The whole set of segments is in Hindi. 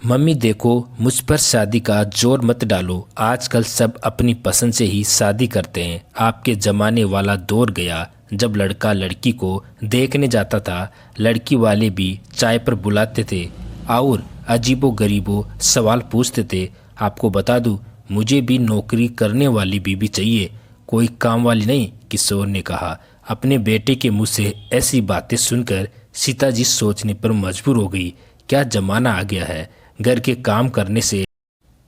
मम्मी देखो, मुझ पर शादी का जोर मत डालो। आजकल सब अपनी पसंद से ही शादी करते हैं। आपके जमाने वाला दौर गया जब लड़का लड़की को देखने जाता था। लड़की वाले भी चाय पर बुलाते थे और अजीबो गरीबो सवाल पूछते थे। आपको बता दूं, मुझे भी नौकरी करने वाली बीबी चाहिए, कोई काम वाली नहीं, किशोर ने कहा। अपने बेटे के मुंह से ऐसी बातें सुनकर सीता जी सोचने पर मजबूर हो गई। क्या जमाना आ गया है, घर के काम करने से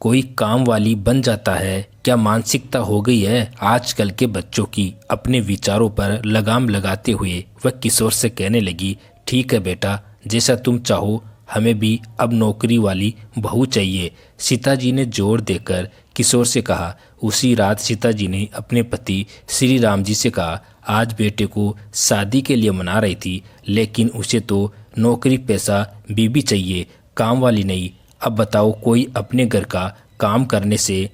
कोई काम वाली बन जाता है? क्या मानसिकता हो गई है आजकल के बच्चों की? अपने विचारों पर लगाम लगाते हुए वह किशोर से कहने लगी, ठीक है बेटा, जैसा तुम चाहो, हमें भी अब नौकरी वाली बहू चाहिए। सीता जी ने जोर देकर किशोर से कहा। उसी रात सीता जी ने अपने पति श्री राम जी से कहा। आज बेटे को शादी के लिए मना रही थी, लेकिन उसे तो नौकरी पैसा बीबी चाहिए, काम वाली नहीं। अब बताओ, कोई अपने घर का काम करने से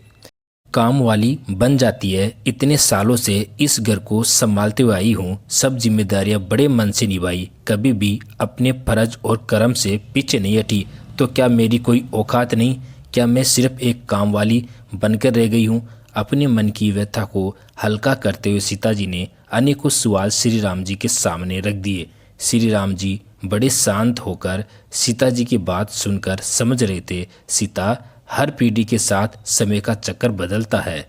काम वाली बन जाती है? इतने सालों से इस घर को संभालते हुए आई हूँ, सब जिम्मेदारियां बड़े मन से निभाई, कभी भी अपने फर्ज और कर्म से पीछे नहीं हटी। तो क्या मेरी कोई औकात नहीं? क्या मैं सिर्फ एक काम वाली बनकर रह गई हूँ? अपने मन की व्यथा को हल्का करते हुए सीता जी ने अनेकों सवाल श्री राम जी के सामने रख दिए। श्री राम जी बड़े शांत होकर सीता जी की बात सुनकर समझ रहे थे। सीता, हर पीढ़ी के साथ समय का चक्कर बदलता है।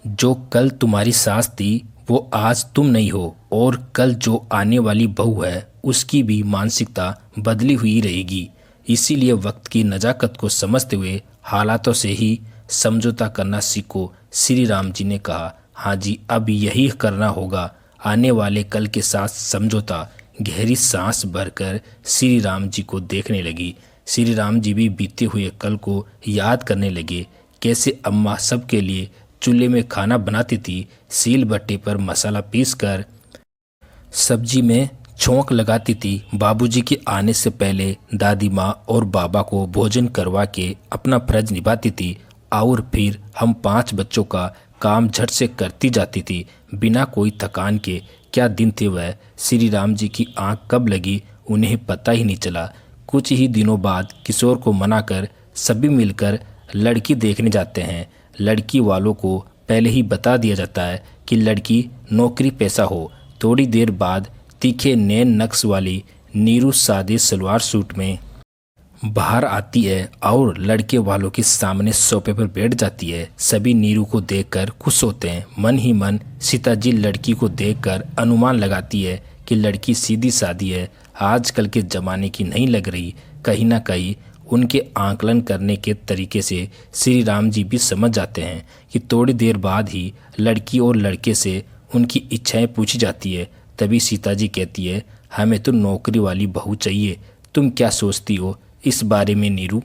जो कल तुम्हारी सास थी वो आज तुम नहीं हो, और कल जो आने वाली बहू है उसकी भी मानसिकता बदली हुई रहेगी। इसीलिए वक्त की नज़ाकत को समझते हुए हालातों से ही समझौता करना सीखो, श्री राम जी ने कहा। हाँ जी, अब यही करना होगा, आने वाले कल के साथ समझौता। गहरी सांस भरकर श्री राम जी को देखने लगी। श्री राम जी भी बीते हुए कल को याद करने लगे। कैसे अम्मा सबके लिए चूल्हे में खाना बनाती थी, सील बट्टे पर मसाला पीसकर सब्जी में छौंक लगाती थी, बाबूजी के आने से पहले दादी माँ और बाबा को भोजन करवा के अपना फर्ज निभाती थी, और फिर हम 5 बच्चों का काम झट से करती जाती थी बिना कोई थकान के। क्या दिन थे वह! श्री राम जी की आंख कब लगी उन्हें पता ही नहीं चला। कुछ ही दिनों बाद किशोर को मनाकर सभी मिलकर लड़की देखने जाते हैं। लड़की वालों को पहले ही बता दिया जाता है कि लड़की नौकरी पेशा हो। थोड़ी देर बाद तीखे नैन नक्श वाली नीरू सादे सलवार सूट में बाहर आती है और लड़के वालों के सामने सोफे पर बैठ जाती है। सभी नीरू को देखकर खुश होते हैं। मन ही मन सीता जी लड़की को देखकर अनुमान लगाती है कि लड़की सीधी सादी है, आजकल के ज़माने की नहीं लग रही। कहीं ना कहीं उनके आकलन करने के तरीके से श्री राम जी भी समझ जाते हैं कि थोड़ी देर बाद ही लड़की और लड़के से उनकी इच्छाएं पूछी जाती है। तभी सीता जी कहती है, हमें तो नौकरी वाली बहू चाहिए। तुम क्या सोचती हो इस बारे में नीरू?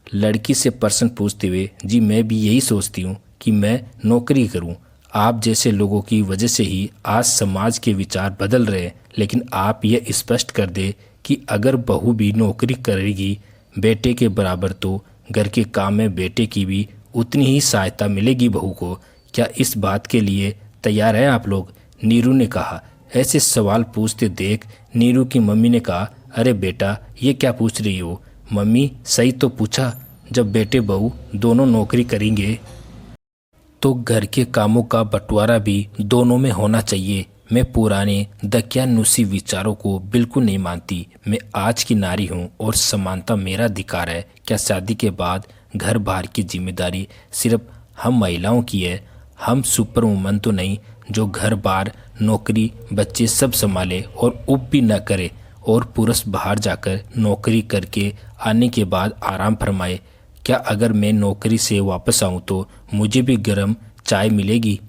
लड़की से प्रश्न पूछते हुए, जी मैं भी यही सोचती हूँ कि मैं नौकरी करूँ। आप जैसे लोगों की वजह से ही आज समाज के विचार बदल रहे हैं। लेकिन आप यह स्पष्ट कर दे कि अगर बहू भी नौकरी करेगी बेटे के बराबर, तो घर के काम में बेटे की भी उतनी ही सहायता मिलेगी बहू को। क्या इस बात के लिए तैयार हैं आप लोग? नीरू ने कहा। ऐसे सवाल पूछते देख नीरू की मम्मी ने कहा, अरे बेटा, ये क्या पूछ रही हो? मम्मी, सही तो पूछा, जब बेटे बहू दोनों नौकरी करेंगे तो घर के कामों का बंटवारा भी दोनों में होना चाहिए। मैं पुराने दकियानुसी विचारों को बिल्कुल नहीं मानती। मैं आज की नारी हूँ और समानता मेरा अधिकार है। क्या शादी के बाद घर बार की जिम्मेदारी सिर्फ हम महिलाओं की है? हम सुपर वुमन तो नहीं जो घर बार नौकरी बच्चे सब संभाले और उप भी न करे, और पुरुष बाहर जाकर नौकरी करके आने के बाद आराम फरमाए। क्या अगर मैं नौकरी से वापस आऊं तो मुझे भी गर्म चाय मिलेगी?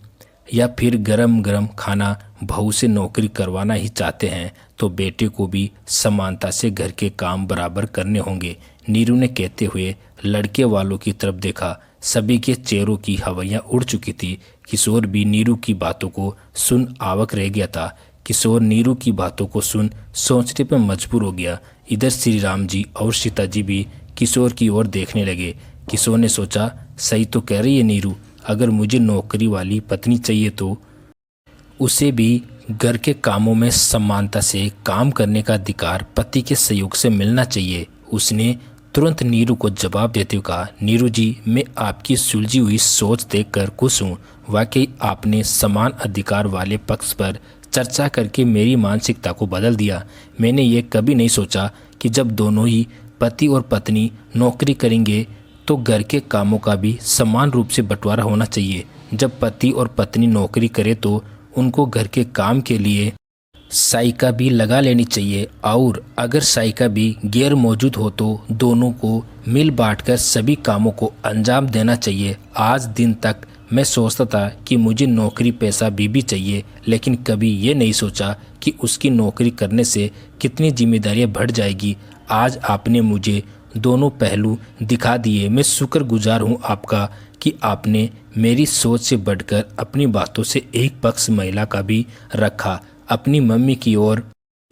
या फिर गरम गरम खाना? बहू से नौकरी करवाना ही चाहते हैं तो बेटे को भी समानता से घर के काम बराबर करने होंगे। नीरू ने कहते हुए लड़के वालों की तरफ देखा। सभी के चेहरों की हवाइयाँ उड़ चुकी थी। किशोर भी नीरू की बातों को सुन आवाक रह गया था। किशोर नीरू की बातों को सुन सोचने पर मजबूर हो गया। इधर श्री राम जी और सीता जी भी किशोर की ओर देखने लगे। किशोर ने सोचा, सही तो कह रही है नीरू, अगर मुझे नौकरी वाली पत्नी चाहिए तो उसे भी घर के कामों में समानता से काम करने का अधिकार पति के सहयोग से मिलना चाहिए। उसने तुरंत नीरू को जवाब देते हुए कहा, नीरू जी, मैं आपकी सुलझी हुई सोच देखकर खुश हूँ। वाकई आपने समान अधिकार वाले पक्ष पर चर्चा करके मेरी मानसिकता को बदल दिया। मैंने ये कभी नहीं सोचा कि जब दोनों ही पति और पत्नी नौकरी करेंगे तो घर के कामों का भी समान रूप से बंटवारा होना चाहिए। जब पति और पत्नी नौकरी करे तो उनको घर के काम के लिए सहायिका भी लगा लेनी चाहिए, और अगर सहायिका भी गैर मौजूद हो तो दोनों को मिल बांटकर सभी कामों को अंजाम देना चाहिए। आज दिन तक मैं सोचता था कि मुझे नौकरी पैसा बीबी चाहिए, लेकिन कभी ये नहीं सोचा कि उसकी नौकरी करने से कितनी जिम्मेदारियां बढ़ जाएगी। आज आपने मुझे दोनों पहलू दिखा दिए। मैं शुक्रगुजार हूँ आपका कि आपने मेरी सोच से बढ़कर अपनी बातों से एक पक्ष महिला का भी रखा। अपनी मम्मी की ओर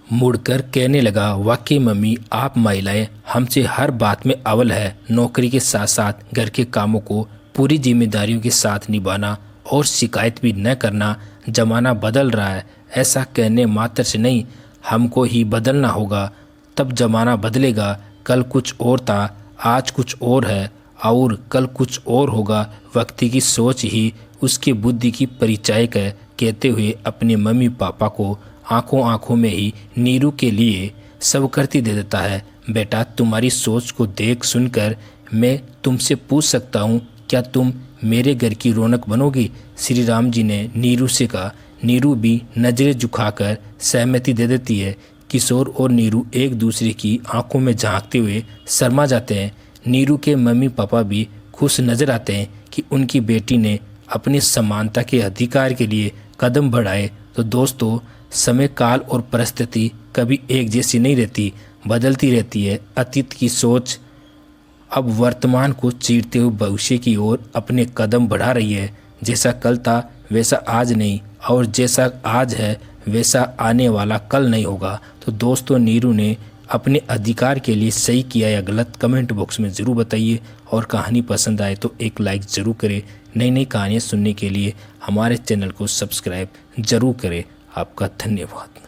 मुड़कर कहने लगा, वाकई मम्मी, आप महिलाएं हमसे हर बात में अव्वल है। नौकरी के साथ साथ घर के कामों को पूरी जिम्मेदारियों के साथ निभाना और शिकायत भी न करना। जमाना बदल रहा है, ऐसा कहने मात्र से नहीं, हमको ही बदलना होगा, तब जमाना बदलेगा। कल कुछ और था, आज कुछ और है, और कल कुछ और होगा। व्यक्ति की सोच ही उसकी बुद्धि की परिचायक है। कहते हुए अपने मम्मी पापा को आंखों आंखों में ही नीरू के लिए स्वीकृति दे देता है। बेटा, तुम्हारी सोच को देख सुनकर मैं तुमसे पूछ सकता हूँ, क्या तुम मेरे घर की रौनक बनोगी? श्री राम जी ने नीरू से कहा। नीरू भी नजरें झुकाकर सहमति दे देती है। किशोर और नीरू एक दूसरे की आंखों में झांकते हुए शर्मा जाते हैं। नीरू के मम्मी पापा भी खुश नजर आते हैं कि उनकी बेटी ने अपनी समानता के अधिकार के लिए कदम बढ़ाए। तो दोस्तों, समय, काल और परिस्थिति कभी एक जैसी नहीं रहती, बदलती रहती है। अतीत की सोच अब वर्तमान को चीरते हुए भविष्य की ओर अपने कदम बढ़ा रही है। जैसा कल था वैसा आज नहीं, और जैसा आज है वैसा आने वाला कल नहीं होगा। तो दोस्तों, नीरू ने अपने अधिकार के लिए सही किया या गलत, कमेंट बॉक्स में ज़रूर बताइए। और कहानी पसंद आए तो एक लाइक ज़रूर करें। नई नई कहानियाँ सुनने के लिए हमारे चैनल को सब्सक्राइब ज़रूर करें। आपका धन्यवाद।